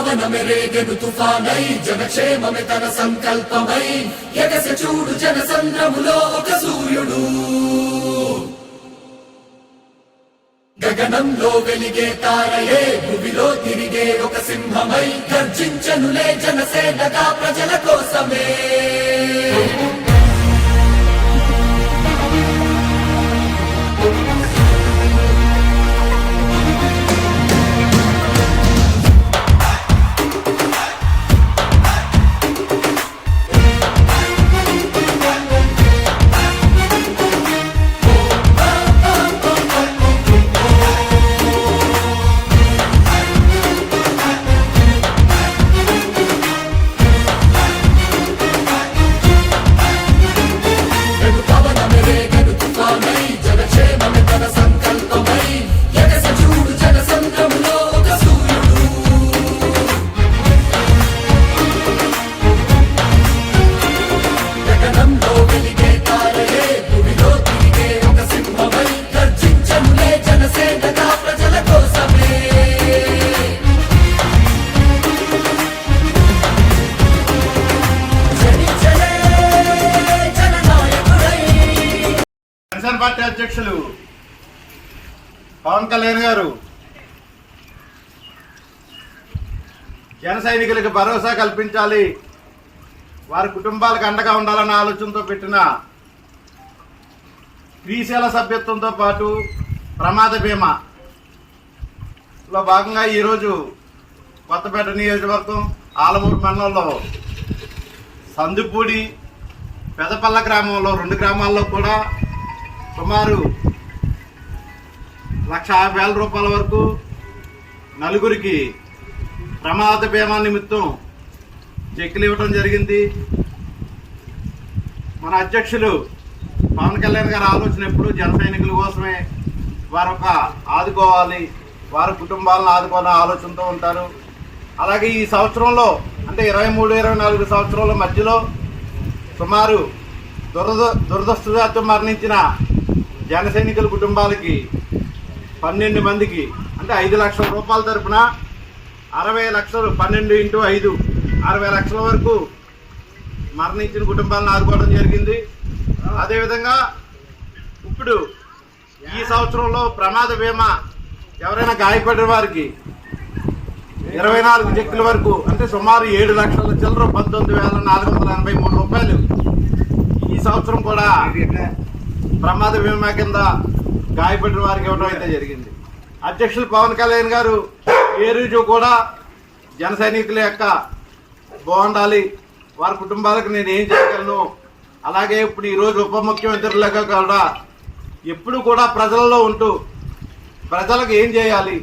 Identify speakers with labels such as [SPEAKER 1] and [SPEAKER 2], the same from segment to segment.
[SPEAKER 1] పవనమే రేగెను తుఫానై జనక్షేమమే తన సంకల్పమై ఎగసె చూడు జనసంద్రములో ఒక సూర్యుడు గగనంలో వెలిగే తారయే భూమిలో తిరిగే ఒక సింహమై గర్జించనులే జనసేనగా ప్రజల కోసమే
[SPEAKER 2] జనసేన పార్టీ అధ్యక్షులు పవన్ కళ్యాణ్ గారు జన సైనికులకు భరోసా కల్పించాలి, వారి కుటుంబాలకు అండగా ఉండాలన్న ఆలోచనతో పెట్టిన శ్రీశైల సభ్యత్వంతో పాటు ప్రమాద బీమాలో భాగంగా ఈరోజు కొత్తపేట నియోజకవర్గం ఆలమూరు మండలంలో సందుపూడి పెదపల్ల గ్రామంలో 2 గ్రామాల్లో కూడా సుమారు 1,50,000 రూపాయల వరకు నలుగురికి ప్రమాద బీమా నిమిత్తం చెక్కులు ఇవ్వడం జరిగింది. మన అధ్యక్షులు పవన్ కళ్యాణ్ గారి ఆలోచన ఎప్పుడు జన సైనికుల కోసమే, వారొక ఆదుకోవాలి, వారి కుటుంబాలను ఆదుకోవాలనే ఆలోచనతో ఉంటారు. అలాగే ఈ సంవత్సరంలో అంటే 23-24 సంవత్సరాల మధ్యలో సుమారు దురదృష్టవశాత్తు మరణించిన జన సైనికుల కుటుంబాలకి 12 మందికి అంటే 5 లక్షల రూపాయల తరపున 60 లక్షలు 12 × 5 60 లక్షల వరకు మరణించిన కుటుంబాలను ఆదుకోవడం జరిగింది. అదేవిధంగా ఇప్పుడు ఈ సంవత్సరంలో ప్రమాద బీమా ఎవరైనా గాయపడిన వారికి 24 చెక్కుల వరకు అంటే సుమారు 7 లక్షల చిల్లర 19,483 రూపాయలు ఈ సంవత్సరం కూడా ప్రమాద బీమా కింద గాయపడిన వారికి ఇవ్వడం అయితే జరిగింది. అధ్యక్షులు పవన్ కళ్యాణ్ గారు ఏ రోజు కూడా జన సైనికుల యొక్క బాగుండాలి, వారి కుటుంబాలకు నేను ఏం చేయగలను, అలాగే ఇప్పుడు ఈరోజు ఉప ముఖ్యమంత్రులుగా కూడా ఎప్పుడు కూడా ప్రజలలో ఉంటూ ప్రజలకు ఏం చేయాలి,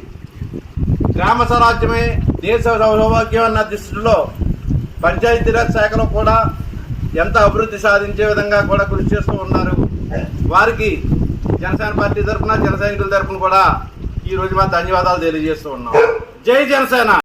[SPEAKER 2] గ్రామ స్వరాజ్యమే దేశ సౌభాగ్యం అన్న దృష్టిలో పంచాయతీరాజ్ శాఖలో కూడా ఎంత అభివృద్ధి సాధించే విధంగా కూడా కృషి చేస్తూ ఉన్నారు. వారికి జనసేన పార్టీ తరఫున జన సైనికుల తరఫున కూడా ఈ రోజు మా ధన్యవాదాలు తెలియజేస్తూ ఉన్నాం. జై జనసేన.